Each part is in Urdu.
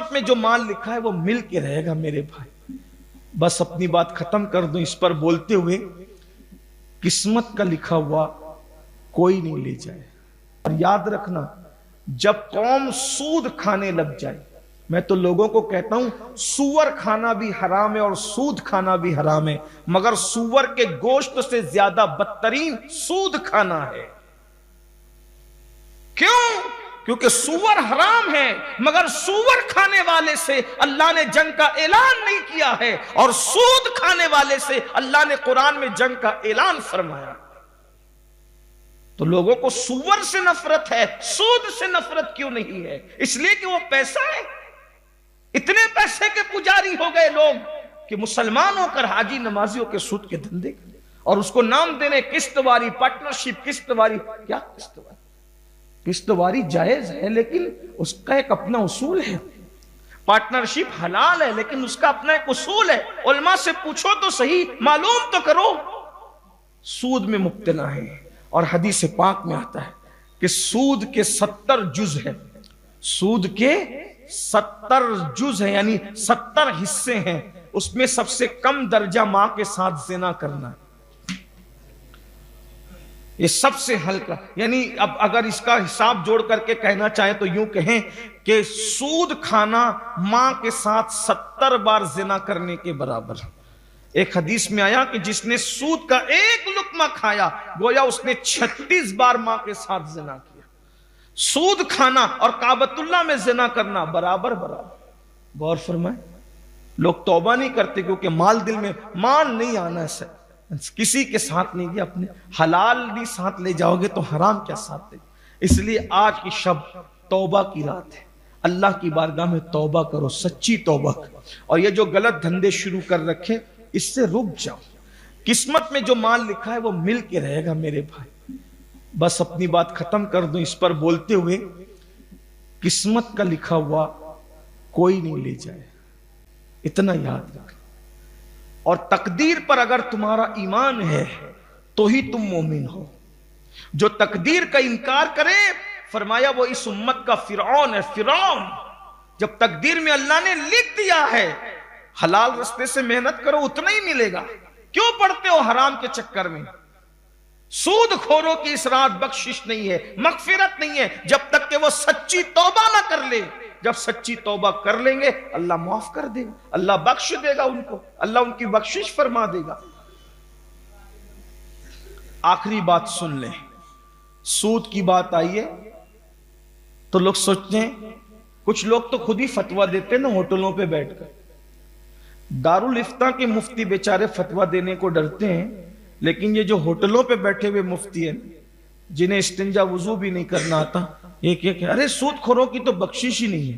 قسمت میں جو مال لکھا ہے وہ مل کے رہے گا میرے بھائی. بس اپنی بات ختم کر دوں اس پر بولتے ہوئے، قسمت کا لکھا ہوا کوئی نہیں لے جائے. اور یاد رکھنا، جب قوم سود کھانے لگ جائے، میں تو لوگوں کو کہتا ہوں سور کھانا بھی حرام ہے اور سود کھانا بھی حرام ہے، مگر سور کے گوشت سے زیادہ بدترین سود کھانا ہے. کیوں؟ کیونکہ سور حرام ہے، مگر سور کھانے والے سے اللہ نے جنگ کا اعلان نہیں کیا ہے، اور سود کھانے والے سے اللہ نے قرآن میں جنگ کا اعلان فرمایا. تو لوگوں کو سور سے نفرت ہے، سود سے نفرت کیوں نہیں ہے؟ اس لیے کہ وہ پیسہ ہے. اتنے پیسے کے پجاری ہو گئے لوگ کہ مسلمان ہو کر حاجی نمازیوں کے سود کے دھندے کریں، اور اس کو نام دینے قسط واری پارٹنرشپ. قسط واری کیا؟ قسط واری، قسط واری جائز ہے لیکن اس کا ایک اپنا اصول ہے. پارٹنرشپ حلال ہے لیکن اس کا اپنا ایک اصول ہے. علماء سے پوچھو تو صحیح، معلوم تو کرو. سود میں مبتلا ہے، اور حدیث پاک میں آتا ہے کہ سود کے 70 جز ہیں. سود کے 70 جز ہیں، یعنی 70 حصے ہیں. اس میں سب سے کم درجہ ماں کے ساتھ زنا کرنا، یہ سب سے ہلکا. یعنی اب اگر اس کا حساب جوڑ کر کے کہنا چاہیں تو یوں کہیں کہ سود کھانا ماں کے ساتھ 70 بار زنا کرنے کے برابر. ایک حدیث میں آیا کہ جس نے سود کا ایک لقمہ کھایا گویا اس نے 36 بار ماں کے ساتھ زنا کیا. سود کھانا اور کعبۃ اللہ میں زنا کرنا برابر برابر. غور فرمائیں، لوگ توبہ نہیں کرتے کیونکہ مال دل میں، مال نہیں آنا ہے، کسی کے ساتھ نہیں گیا. اپنے حلال بھی ساتھ لے جاؤ گے تو حرام کیا ساتھ لے. اس لیے آج کی شب توبہ کی رات ہے. اللہ کی بارگاہ میں توبہ کرو، سچی توبہ کرو، اور یہ جو غلط دھندے شروع کر رکھے اس سے رک جاؤ. قسمت میں جو مال لکھا ہے وہ مل کے رہے گا میرے بھائی. بس اپنی بات ختم کر دوں اس پر بولتے ہوئے، قسمت کا لکھا ہوا کوئی نہیں لے جائے، اتنا یاد رکھ. اور تقدیر پر اگر تمہارا ایمان ہے تو ہی تم مومن ہو. جو تقدیر کا انکار کرے، فرمایا وہ اس امت کا فرعون ہے. فرعون، جب تقدیر میں اللہ نے لکھ دیا ہے حلال رستے سے محنت کرو اتنا ہی ملے گا، کیوں پڑتے ہو حرام کے چکر میں؟ سود خوروں کی اس رات بخشش نہیں ہے، مغفرت نہیں ہے جب تک کہ وہ سچی توبہ نہ کر لے. جب سچی توبہ کر لیں گے اللہ معاف کر دے گا، اللہ بخش دے گا ان کو، اللہ ان کی بخشش فرما دے گا. آخری بات سن لیں. سود کی بات آئی ہے تو لوگ سوچتے ہیں، کچھ لوگ تو خود ہی فتویٰ دیتے ہیں نا ہوٹلوں پہ بیٹھ کر. دارالفتہ کے مفتی بیچارے فتویٰ دینے کو ڈرتے ہیں، لیکن یہ جو ہوٹلوں پہ بیٹھے ہوئے مفتی ہیں جنہیں استنجا وضو بھی نہیں کرنا آتا، یہ کہ ارے سود خوروں کی تو بخشش ہی نہیں ہے.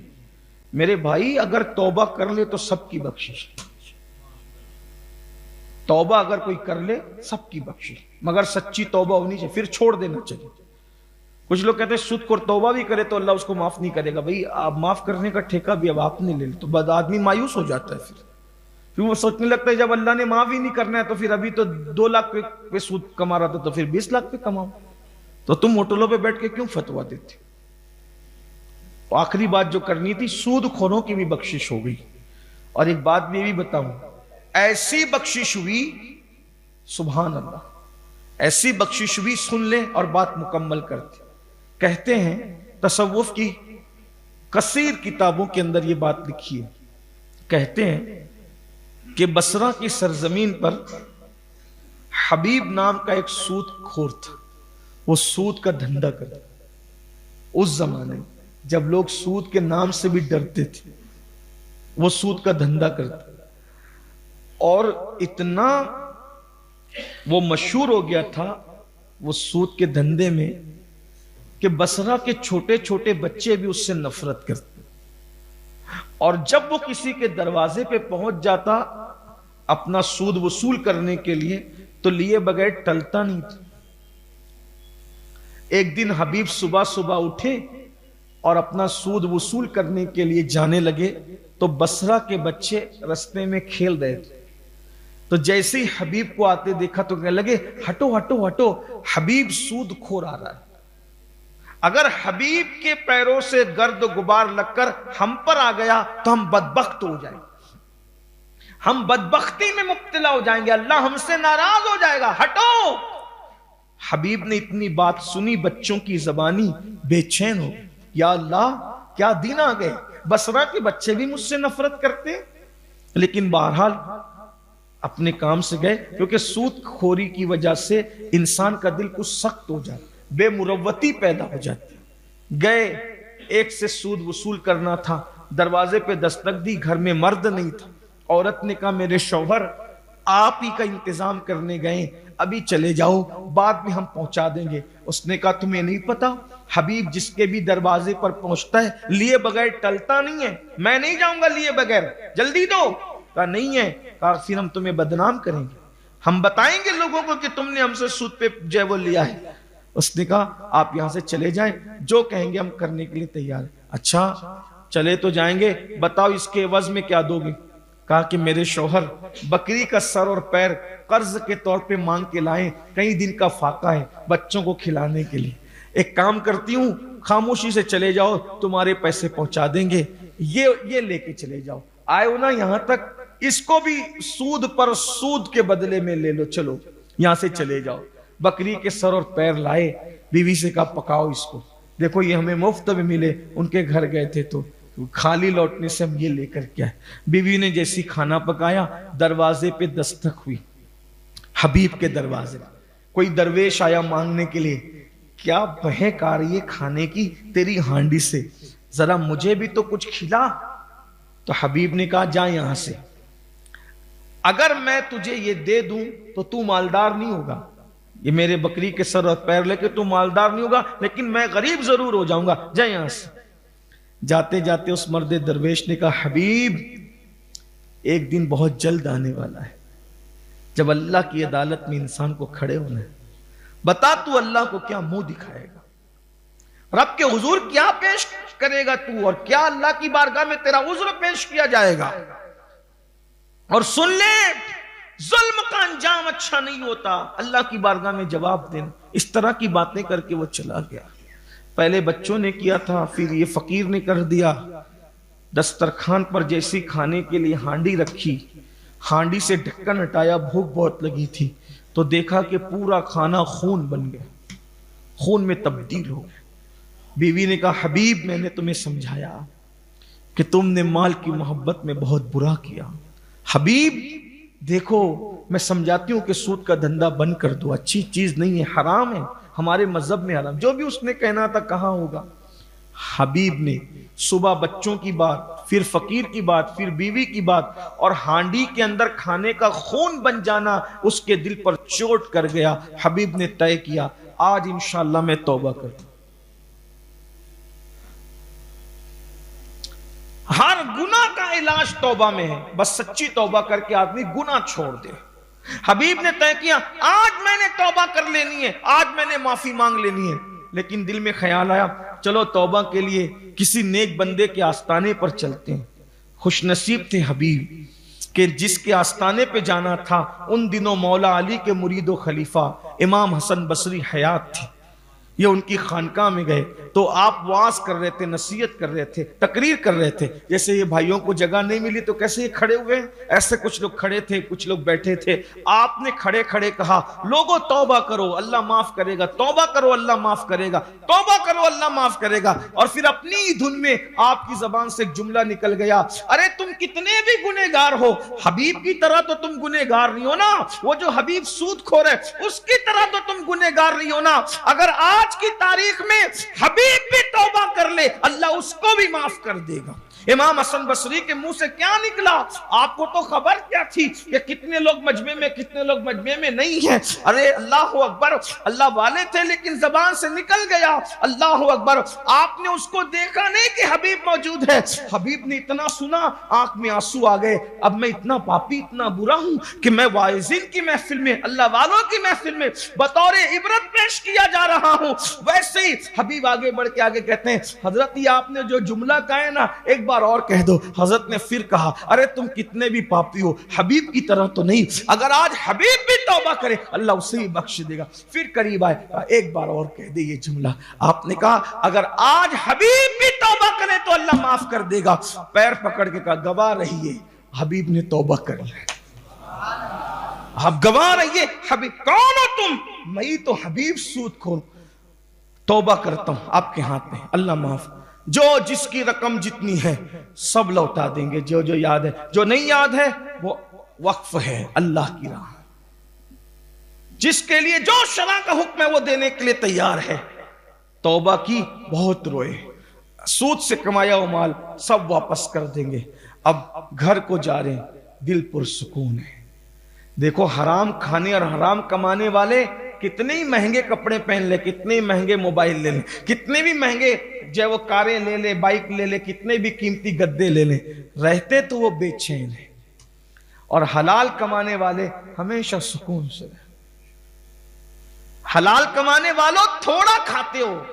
میرے بھائی اگر توبہ کر لے تو سب کی بخشش. توبہ اگر کوئی کر لے سب کی بخشش، مگر سچی توبہ ہونی چاہیے، پھر چھوڑ دینا چاہیے. کچھ لوگ کہتے ہیں سود خور توبہ بھی کرے تو اللہ اس کو معاف نہیں کرے گا. بھائی آپ معاف کرنے کا ٹھیکہ بھی اب آپ نے لے لیا تو بعد آدمی مایوس ہو جاتا ہے. پھر وہ سوچنے لگتا ہے جب اللہ نے معاف ہی نہیں کرنا ہے تو پھر ابھی تو 2 لاکھ پہ سود کما رہا تھا تو پھر 20 لاکھ پہ کماؤ. تو تم ہوٹلوں پہ بیٹھ کے کیوں فتویٰ دیتے؟ آخری بات جو کرنی تھی، سود خوروں کی بھی بخشش ہو گئی. اور ایک بات بھی بھی بتاؤں، ایسی بخشش ہوئی، سبحان اللہ، ایسی بخشش ہوئی، سن لیں اور بات مکمل کرتے. کہتے ہیں تصوف کی کثیر کتابوں کے اندر یہ بات لکھی ہے. کہتے ہیں کہ بصرہ کی سرزمین پر حبیب نام کا ایک سود خور تھا. وہ سود کا دھندا کرتا. اس زمانے میں جب لوگ سود کے نام سے بھی ڈرتے تھے، وہ سود کا دھندا کرتا، اور اتنا وہ مشہور ہو گیا تھا وہ سود کے دھندے میں کہ بصرہ کے چھوٹے چھوٹے بچے بھی اس سے نفرت کرتے. اور جب وہ کسی کے دروازے پہ پہنچ جاتا اپنا سود وصول کرنے کے لیے تو لیے بغیر ٹلتا نہیں تھا. ایک دن حبیب صبح صبح اٹھے اور اپنا سود وصول کرنے کے لیے جانے لگے تو بصرہ کے بچے رستے میں کھیل رہے تھے. تو جیسے ہی حبیب کو آتے دیکھا تو کہنے لگے ہٹو ہٹو ہٹو، حبیب سود خور آ رہا ہے. اگر حبیب کے پیروں سے گرد و غبار لگ کر ہم پر آ گیا تو ہم بدبخت ہو جائیں گے، ہم بدبختی میں مبتلا ہو جائیں گے، اللہ ہم سے ناراض ہو جائے گا، ہٹو۔ حبیب نے اتنی بات سنی، بچوں کی زبانی بے چین ہو، یا اللہ کیا دن آ گئے، بصرہ کے بچے بھی مجھ سے نفرت کرتے ہیں۔ لیکن بہرحال اپنے کام سے گئے، کیونکہ سود خوری کی وجہ سے انسان کا دل کچھ سخت ہو جاتا، بے مروتی پیدا ہو جاتی۔ گئے، ایک سے سود وصول کرنا تھا، دروازے پہ دستک دی، گھر میں مرد نہیں تھا۔ عورت نے کہا میرے شوہر آپ ہی کا انتظام کرنے گئے، ابھی چلے جاؤ، بعد میں ہم پہنچا دیں گے۔ اس نے کہا تمہیں نہیں پتا حبیب جس کے بھی دروازے پر پہنچتا ہے لیے بغیر ٹلتا نہیں ہے، میں نہیں جاؤں گا لیے بغیر، جلدی دو۔ کہا نہیں ہے، کہا پھر ہم تمہیں بدنام کریں گے، ہم بتائیں گے لوگوں کو کہ تم نے ہم سے سود پہ جو ہے وہ لیا ہے۔ اس نے کہا آپ یہاں سے چلے جائیں، جو کہیں گے ہم کرنے کے لیے تیار ہیں۔ اچھا چلے تو جائیں گے، بتاؤ اس کے عوض میں کیا دو گے؟ کہا کہ میرے شوہر بکری کا سر اور پیر قرض کے طور پہ مانگ کے لائیں، کئی دن کا فاقہ ہے بچوں کو کھلانے کے لیے، ایک کام کرتی ہوں خاموشی سے چلے جاؤ، تمہارے پیسے پہنچا دیں گے، یہ لے کے چلے جاؤ۔ آئے ہو نا یہاں تک، اس کو بھی سود پر سود کے بدلے میں لے لو، چلو یہاں سے چلے جاؤ۔ بکری کے سر اور پیر لائے، بیوی سے کہا پکاؤ اس کو، دیکھو یہ ہمیں مفت میں ملے، ان کے گھر گئے تھے تو خالی لوٹنے سے ہم یہ لے کر کیا ہے۔ بیوی نے جیسی کھانا پکایا، دروازے پہ دستک ہوئی، حبیب کے دروازے، کوئی درویش آیا مانگنے کے لیے، کیا بہک آ رہی ہے کھانے کی تیری ہانڈی سے، ذرا مجھے بھی تو کچھ کھلا۔ تو حبیب نے کہا جا یہاں سے، اگر میں تجھے یہ دے دوں تو تو مالدار نہیں ہوگا، یہ میرے بکری کے سر اور پیر لے کے تو مالدار نہیں ہوگا، لیکن میں غریب ضرور ہو جاؤں گا، جا یہاں سے۔ جاتے جاتے اس مرد درویش نے کہا حبیب ایک دن بہت جلد آنے والا ہے، جب اللہ کی عدالت میں انسان کو کھڑے ہونا ہے، بتا تو اللہ کو کیا منہ دکھائے گا، رب کے حضور کیا پیش کرے گا تو، اور کیا اللہ کی بارگاہ میں تیرا عذر پیش کیا جائے گا۔ اور سن لے ظلم کا انجام اچھا نہیں ہوتا، اللہ کی بارگاہ میں جواب دینا۔ اس طرح کی باتیں کر کے وہ چلا گیا۔ پہلے بچوں نے کیا تھا، پھر یہ فقیر نے کر دیا۔ دسترخوان پر جیسی کھانے کے لیے ہانڈی رکھی، ہانڈی سے ڈھکن ہٹایا، بھوک بہت لگی تھی تو دیکھا کہ پورا کھانا خون بن گیا، خون میں تبدیل ہو گیا۔ بیوی نے کہا حبیب میں نے تمہیں سمجھایا کہ تم نے مال کی محبت میں بہت برا کیا، حبیب دیکھو میں سمجھاتی ہوں کہ سود کا دھندا بند کر دو، اچھی چیز نہیں ہے، حرام ہے، ہمارے مذہب میں حرام۔ جو بھی اس نے کہنا تھا کہاں ہوگا۔ حبیب نے صبح بچوں کی بات، پھر فقیر کی بات، پھر بیوی کی بات، اور ہانڈی کے اندر کھانے کا خون بن جانا اس کے دل پر چوٹ کر گیا۔ حبیب نے طے کیا آج انشاءاللہ میں توبہ کروں۔ ہر گناہ کا علاج توبہ میں ہے، بس سچی توبہ کر کے آدمی گناہ چھوڑ دے۔ حبیب نے طے کیا آج میں نے توبہ کر لینی ہے، آج میں نے معافی مانگ لینی ہے۔ لیکن دل میں خیال آیا چلو توبہ کے لیے کسی نیک بندے کے آستانے پر چلتے ہیں۔ خوش نصیب تھے حبیب کہ جس کے آستانے پہ جانا تھا ان دنوں مولا علی کے مرید و خلیفہ امام حسن بصری حیات تھے۔ یہ ان کی خانقاہ میں گئے تو آپ واعظ کر رہے تھے، نصیحت کر رہے تھے، تقریر کر رہے تھے۔ جیسے یہ بھائیوں کو جگہ نہیں ملی تو کیسے یہ کھڑے ہوئے، ایسے کچھ لوگ کھڑے تھے، کچھ لوگ بیٹھے تھے۔ آپ نے کھڑے کھڑے کہا لوگوں توبہ کرو اللہ معاف کرے گا، توبہ کرو اللہ معاف کرے گا، توبہ کرو اللہ معاف کرے گا۔ اور پھر اپنی دھن میں آپ کی زبان سے ایک جملہ نکل گیا، ارے تم کتنے بھی گنہگار ہو حبیب کی طرح تو تم گنہگار نہیں ہو نا، وہ جو حبیب سود خور ہے اس کی طرح تو تم گنہگار نہیں ہو نا۔ اگر آج کی تاریخ میں حبیب بھی توبہ کر لے اللہ اس کو بھی معاف کر دے گا۔ امام حسن بصری کے منہ سے کیا نکلا؟ آپ کو تو خبر کیا تھی کہ کتنے لوگ مجمع میں کتنے لوگ مجمع میں نہیں ہیں؟ ارے اللہ اکبر، اللہ والے تھے لیکن زبان سے نکل گیا اللہ اکبر۔ آپ نے اس کو دیکھا نہیں کہ حبیب موجود ہے، حبیب نے اتنا سنا آنکھ میں آنسو آ گئے، اب میں اتنا پاپی اتنا برا ہوں کہ میں واعظین کی محفل میں اللہ والوں کی محفل میں بطور عبرت پیش کیا جا رہا ہوں۔ ویسے ہی حبیب آگے بڑھ کے آگے کہتے ہیں حضرت یہ آپ نے جو جملہ کہا ہے نا، ایک بار اور کہہ دو. حضرت نے پھر کہا ارے تم کتنے بھی پاپی ہو حبیب کی طرح تو نہیں, اگر آج حبیب بھی توبہ کرے اللہ اسے بھی بخش دے گا. پھر قریب آئے, ایک بار اور کہہ دے یہ جملہ. آپ نے کہا اگر آج حبیب بھی توبہ کرے تو اللہ معاف کر دے گا. پیر پکڑ کے کہا گواہ رہیے حبیب نے توبہ کر لی. آپ گواہ رہیے حبیب. کون ہو تم؟ میں تو حبیب سود کھور, توبہ کرتا ہوں آپ کے ہاتھ میں, اللہ معاف. جو جس کی رقم جتنی ہے سب لوٹا دیں گے, جو جو یاد ہے, جو نہیں یاد ہے وہ وقف ہے اللہ کی راہ. جس کے لیے جو شرع کا حکم ہے وہ دینے کے لیے تیار ہے. توبہ کی, بہت روئے, سود سے کمایا ہوا مال سب واپس کر دیں گے. اب گھر کو جا رہے ہیں, دل پرسکون ہے. دیکھو حرام کھانے اور حرام کمانے والے کتنے ہی مہنگے کپڑے پہن لے, کتنے ہی مہنگے موبائل لے لیں, کتنے بھی مہنگے جو وہ کاریں لے لے, بائک لے لے, کتنے بھی قیمتی گدے لے لیں, رہتے تو وہ بے چین ہیں. اور حلال کمانے والے ہمیشہ سکون سے رہے. حلال کمانے والوں تھوڑا کھاتے ہو,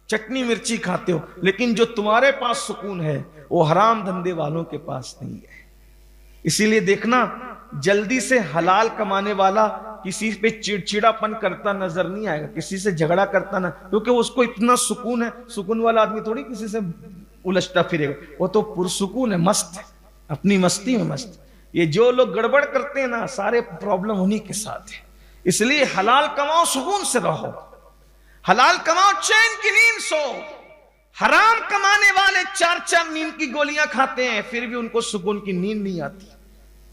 چٹنی مرچی کھاتے ہو, لیکن جو تمہارے پاس سکون ہے وہ حرام دھندے والوں کے پاس نہیں ہے. اسی لیے دیکھنا جلدی سے حلال کمانے والا کسی پہ چڑچڑا پن کرتا نظر نہیں آئے گا, کسی سے جھگڑا کرتا نہ, کیونکہ اس کو اتنا سکون ہے. سکون والا آدمی تھوڑی کسی سے الجھتا پھرے گا, وہ تو پرسکون ہے, مست ہے, اپنی مستی میں مست. یہ جو لوگ گڑبڑ کرتے ہیں نا سارے پرابلم انہی کے ساتھ ہیں. اس لیے حلال کماؤ, سکون سے رہو, حلال کماؤ, چین کی نیند سو. حرام کمانے والے 4 نیند کی گولیاں کھاتے ہیں پھر بھی ان کو سکون کی نیند نہیں آتی.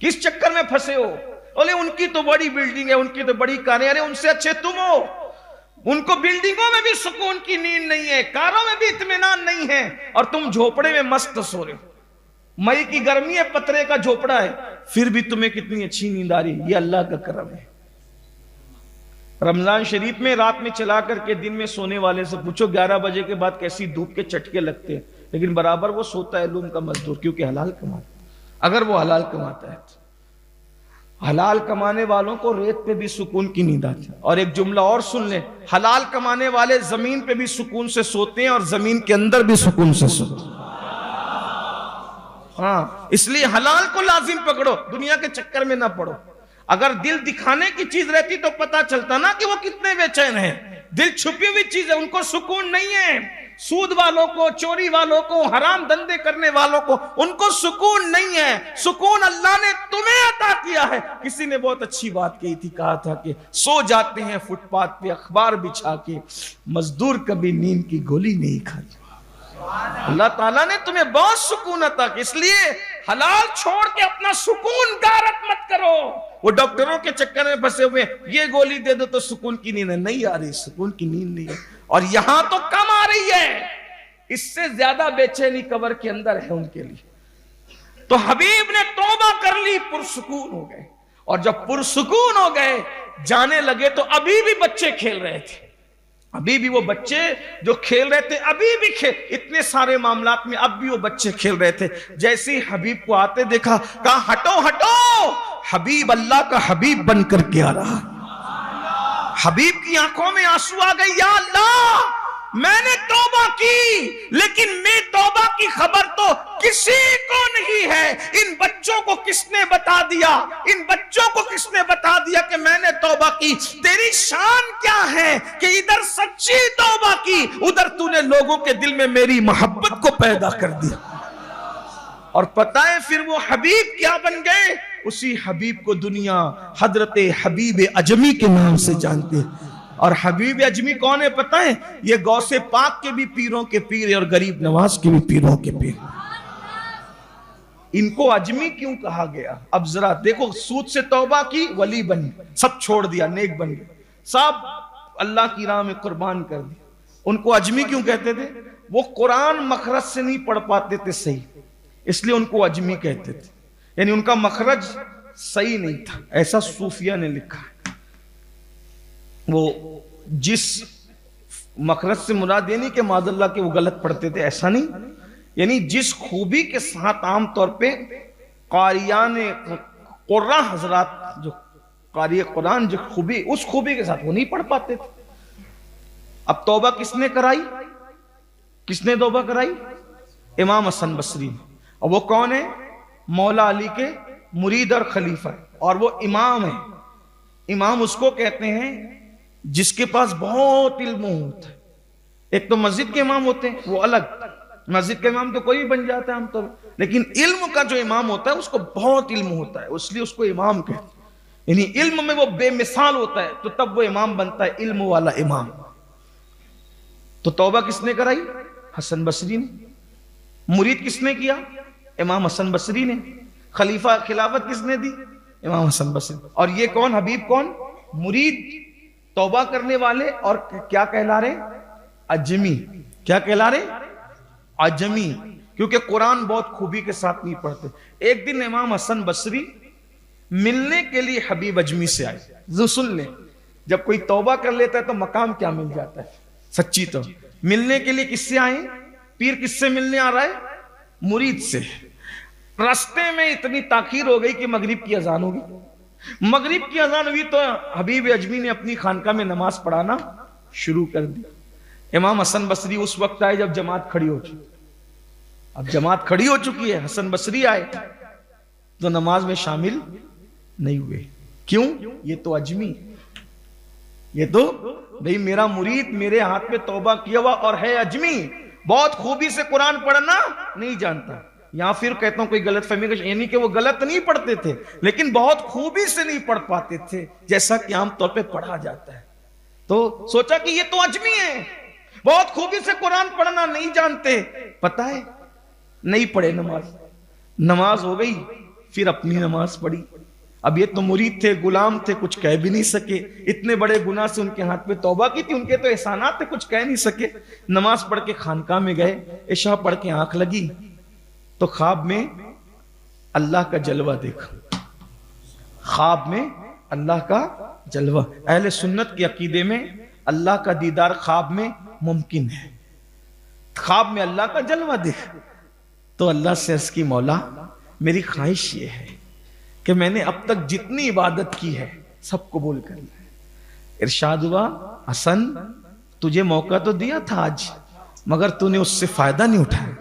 کس چکر میں پھنسے ہو؟ بولے ان کی تو بڑی بلڈنگ ہے, ان کی تو بڑی کاریں, ارے ان سے اچھے تم ہو. ان کو بلڈنگوں میں بھی سکون کی نیند نہیں ہے, کاروں میں بھی اطمینان نہیں ہے, اور تم جھوپڑے میں مست سو رہے ہو. مئی کی گرمی ہے, پترے کا جھوپڑا ہے, پھر بھی تمہیں کتنی اچھی نیند آ رہی ہے. یہ اللہ کا کرم ہے. رمضان شریف میں رات میں چلا کر کے دن میں سونے والے سے پوچھو 11 بجے کے بعد کیسی دھوپ کے چٹکے لگتے ہیں, لیکن برابر وہ سوتا ہے لوم کا مزدور, کیونکہ حلال کماتا. اگر وہ حلال کماتا ہے تو حلال کمانے والوں کو ریت پہ بھی سکون کی نیند آتی ہے. اور ایک جملہ اور سن لیں, حلال کمانے والے زمین پہ بھی سکون سے سوتے ہیں اور زمین کے اندر بھی سکون سے سوتے ہیں. ہاں, اس لیے حلال کو لازم پکڑو, دنیا کے چکر میں نہ پڑو. اگر دل دکھانے کی چیز رہتی تو پتا چلتا نا کہ وہ کتنے بے چین ہیں. دل چھپی ہوئی چیز ہے, ان کو سکون نہیں ہے. سود والوں کو, چوری والوں کو, حرام دندے کرنے والوں کو, ان کو سکون نہیں ہے. سکون اللہ نے تمہیں عطا کیا ہے. کسی نے بہت اچھی بات کہی تھی, کہا تھا کہ سو جاتے ہیں فٹ پاتھ پہ اخبار بچھا کے, مزدور کبھی نیند کی گولی نہیں کھاتے. اللہ تعالیٰ نے تمہیں بہت سکون عطا کیا, اس لیے حلال چھوڑ کے اپنا سکون غارت مت کرو. وہ ڈاکٹروں کے چکر میں پھنسے ہوئے, یہ گولی دے دو تو سکون کی نیند ہے, نہیں آ رہی, سکون کی نیند نہیں ہے. اور یہاں تو کم آ رہی ہے, اس سے زیادہ بے چینی قبر کے اندر ہے ان کے لیے. تو حبیب نے توبہ کر لی, پرسکون ہو گئے. اور جب پرسکون ہو گئے جانے لگے تو ابھی بھی بچے کھیل رہے تھے, ابھی بھی وہ بچے جو کھیل رہے تھے, ابھی بھی اتنے سارے معاملات میں اب بھی وہ بچے کھیل رہے تھے. جیسے ہی حبیب کو آتے دیکھا, کہا ہٹو ہٹو, حبیب اللہ کا حبیب بن کر کے آ رہا. حبیب کی آنکھوں میں آنسو آ گئی, یا اللہ میں نے توبہ کی, لیکن میں توبہ کی خبر تو کسی کو نہیں ہے. ان بچوں کو کس نے بتا دیا, ان بچوں کو کس نے بتا دیا کہ میں نے توبہ کی. تیری شان کیا ہے کہ ادھر سچی توبہ کی, ادھر تو نے لوگوں کے دل میں میری محبت کو پیدا کر دیا. اور پتہ ہے پھر وہ حبیب کیا بن گئے, اسی حبیب کو دنیا حضرت حبیب اجمی کے نام سے جانتے ہیں. اور حبیب اجمی کون ہے پتہ ہے؟ یہ غوث پاک کے بھی پیروں کے پیر ہے اور غریب نواز کے بھی پیروں کے پیر. ان کو اجمی کیوں کہا گیا؟ اب ذرا دیکھو, سود سے توبہ کی, ولی بن, سب چھوڑ دیا, نیک بن گئے, سب اللہ کی راہ میں قربان کر دیا. ان کو اجمی کیوں کہتے تھے؟ وہ قرآن مخرج سے نہیں پڑھ پاتے تھے صحیح, اس لیے ان کو اجمی کہتے تھے. یعنی ان کا مخرج صحیح نہیں تھا, ایسا صوفیہ نے لکھا ہے. وہ جس مخرج سے مراد یہ نہیں کہ معاذ اللہ کہ وہ غلط پڑھتے تھے, ایسا نہیں. یعنی جس خوبی کے ساتھ عام طور پہ قاریان قرآن حضرات, جو قاری قرآن جو خوبی, اس خوبی کے ساتھ وہ نہیں پڑھ پاتے تھے. اب توبہ کس نے کرائی, کس نے توبہ کرائی؟ امام حسن بصری، اور وہ کون ہے؟ مولا علی کے مرید اور خلیفہ، اور وہ امام ہے۔ امام اس کو کہتے ہیں جس کے پاس بہت علم ہوتا ہے۔ ایک تو مسجد کے امام ہوتے ہیں، وہ الگ، مسجد کا امام تو کوئی بھی بن جاتا ہے عام طور پر، لیکن علم کا جو امام ہوتا ہے اس کو بہت علم ہوتا ہے، اس لیے اس کو امام کہتے ہیں۔ یعنی علم میں وہ بے مثال ہوتا ہے، تو تب وہ امام بنتا ہے، علم والا امام۔ تو توبہ کس نے کرائی؟ حسن بصری نے۔ مرید کس نے کیا؟ امام حسن بصری نے۔ خلیفہ خلافت کس نے دی؟ امام حسن بصری۔ اور یہ کون؟ حبیب کون؟ مرید، توبہ کرنے والے، اور کیا کہلا رہے؟ عجمی۔ کیا کہلا رہے؟ عجمی، کیونکہ قرآن بہت خوبی کے ساتھ نہیں پڑھتے۔ ایک دن امام حسن بصری ملنے کے لیے حبیب اجمی سے آئے۔ سن لیں، جب کوئی توبہ کر لیتا ہے تو مقام کیا مل جاتا ہے، سچی تو ملنے کے لیے کس سے آئے؟ پیر کس سے ملنے آ رہا ہے؟ مرید سے۔ راستے میں اتنی تاخیر ہو گئی کہ مغرب کی اذان ہوگی۔ مغرب کی اذان ہوئی تو حبیب اجمی نے اپنی خانقاہ میں نماز پڑھانا شروع کر دی۔ امام حسن بصری اس وقت آئے جب جماعت کھڑی ہو چکی۔ اب جماعت کھڑی ہو چکی ہے، حسن بصری آئے تو نماز میں شامل نہیں ہوئے۔ کیوں؟ یہ تو اجمی، یہ تو بھئی میرا مرید میرے ہاتھ میں توبہ کیا ہوا اور ہے اجمی، بہت خوبی سے قرآن پڑھنا نہیں جانتا۔ یا پھر کہتا ہوں کوئی غلط فہمی کا، یعنی کہ وہ غلط نہیں پڑھتے تھے لیکن بہت خوبی سے نہیں پڑھ پاتے تھے جیسا کہ عام طور پہ پڑھا جاتا ہے۔ تو سوچا کہ یہ تو اجمی ہے، بہت خوبی سے قرآن پڑھنا نہیں جانتے۔ پتہ ہے نہیں پڑھے نماز ہو گئی، پھر اپنی نماز پڑھی۔ اب یہ تو مرید تھے، غلام تھے، کچھ کہہ بھی نہیں سکے، اتنے بڑے گناہ سے ان کے ہاتھ میں توبہ کی تھی، ان کے تو احسانات تھے، کچھ کہہ نہیں سکے۔ نماز پڑھ کے خانقاہ میں گئے، عشاء پڑھ کے آنکھ لگی تو خواب میں اللہ کا جلوہ دیکھا۔ خواب میں اللہ کا جلوہ، اہل سنت کے عقیدے میں اللہ کا دیدار خواب میں ممکن ہے۔ خواب میں اللہ کا جلوہ دیکھا تو اللہ سے عرض کی، مولا میری خواہش یہ ہے کہ میں نے اب تک جتنی عبادت کی ہے سب قبول کر لیا۔ ارشاد ہوا، حسن تجھے موقع تو دیا تھا آج، مگر تو نے اس سے فائدہ نہیں اٹھایا۔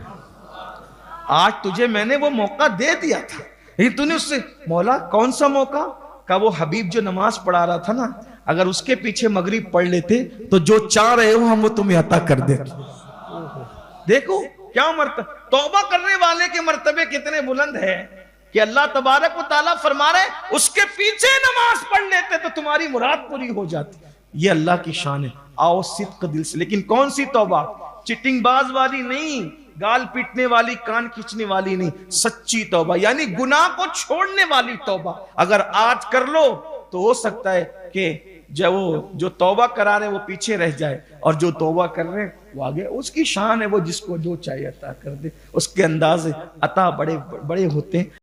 آج تجھے میں نے وہ موقع دے دیا تھا لیکن تو نے اس سے، مولا کون سا موقع؟ کہ وہ حبیب جو نماز پڑھا رہا تھا نا، اگر اس کے پیچھے مغرب پڑھ لیتے تو جو چاہ رہے ہو ہم وہ تمہیں عطا کر دیتے۔ دیکھو کیا مرتبہ، توبہ کرنے والے کے مرتبے کتنے بلند ہے کہ اللہ تبارک و تعالیٰ فرما رہے اس کے پیچھے نماز پڑھ لیتے تو تمہاری مراد پوری ہو جاتی۔ یہ اللہ کی شان ہے۔ آؤ صدق دل سے، لیکن کون سی توبہ؟ چٹنگ باز والی نہیں، گال پیٹنے والی، کان کھینچنے والی نہیں، سچی توبہ، یعنی گناہ کو چھوڑنے والی توبہ۔ اگر آج کر لو تو ہو سکتا ہے کہ جو توبہ کرا رہے ہیں وہ پیچھے رہ جائے، اور جو توبہ کر رہے ہیں وہ آگے۔ اس کی شان ہے، وہ جس کو جو چاہیے عطا کر دے، اس کے انداز عطا بڑے بڑے ہوتے ہیں۔